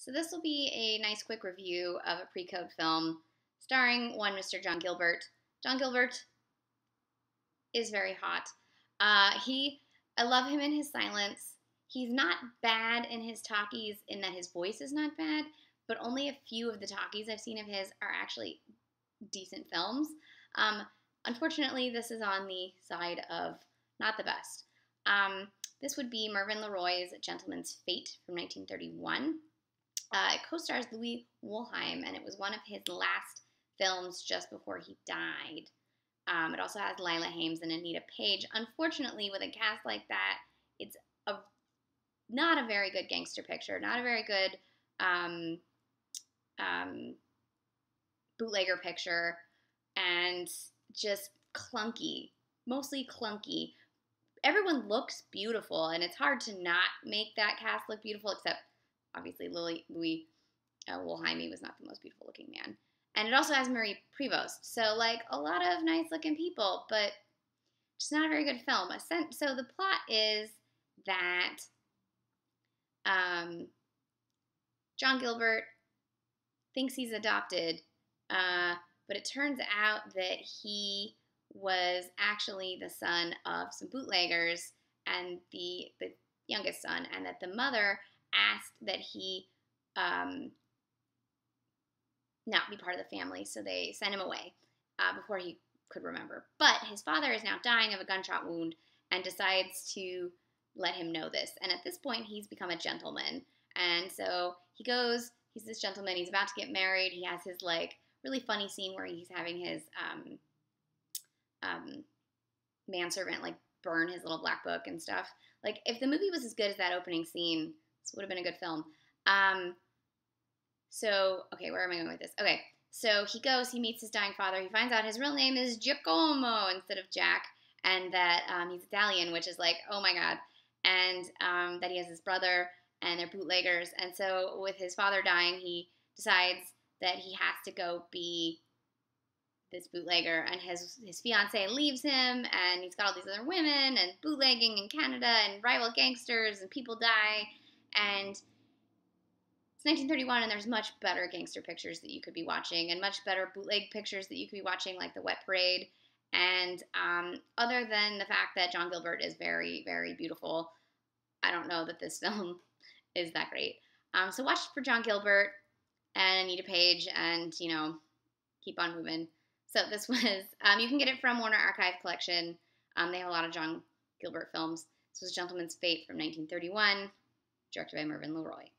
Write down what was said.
So this will be a nice quick review of a pre-code film starring one Mr. John Gilbert. John Gilbert is very hot. I love him in his silence. He's not bad in his talkies in that his voice is not bad, but only a few of the talkies I've seen of his are actually decent films. Unfortunately, this is on the side of not the best. This would be Mervyn LeRoy's Gentleman's Fate from 1931. It co-stars Louis Woolheim, and it was one of his last films just before he died. It also has Lila Hames and Anita Page. Unfortunately, with a cast like that, it's not a very good gangster picture, not a very good bootlegger picture, and just clunky, mostly clunky. Everyone looks beautiful, and it's hard to not make that cast look beautiful, except obviously Louis Woolheim was not the most beautiful looking man. And it also has Marie Prevost, so like a lot of nice looking people, but just not a very good film. So the plot is that John Gilbert thinks he's adopted, but it turns out that he was actually the son of some bootleggers and the youngest son, and that the mother asked that he not be part of the family, so they sent him away before he could remember. But his father is now dying of a gunshot wound and decides to let him know this. And at this point, he's become a gentleman. And so he goes, he's this gentleman, he's about to get married. He has his, like, really funny scene where he's having his manservant, like, burn his little black book and stuff. Like, if the movie was as good as that opening scene, this would have been a good film. Okay, where am I going with this? Okay, so he goes, he meets his dying father. He finds out his real name is Giacomo instead of Jack, and that he's Italian, which is like, oh my God, and that he has his brother, and they're bootleggers. And so with his father dying, he decides that he has to go be this bootlegger, and his fiancée leaves him, and he's got all these other women, and bootlegging in Canada, and rival gangsters, and people die, and 1931, and there's much better gangster pictures that you could be watching, and much better bootleg pictures that you could be watching, like The Wet Parade. And other than the fact that John Gilbert is very, very beautiful, I don't know that this film is that great. So watch for John Gilbert and Anita Page, and, you know, keep on moving. So this was, you can get it from Warner Archive Collection. They have a lot of John Gilbert films. This was Gentleman's Fate from 1931, directed by Mervyn LeRoy.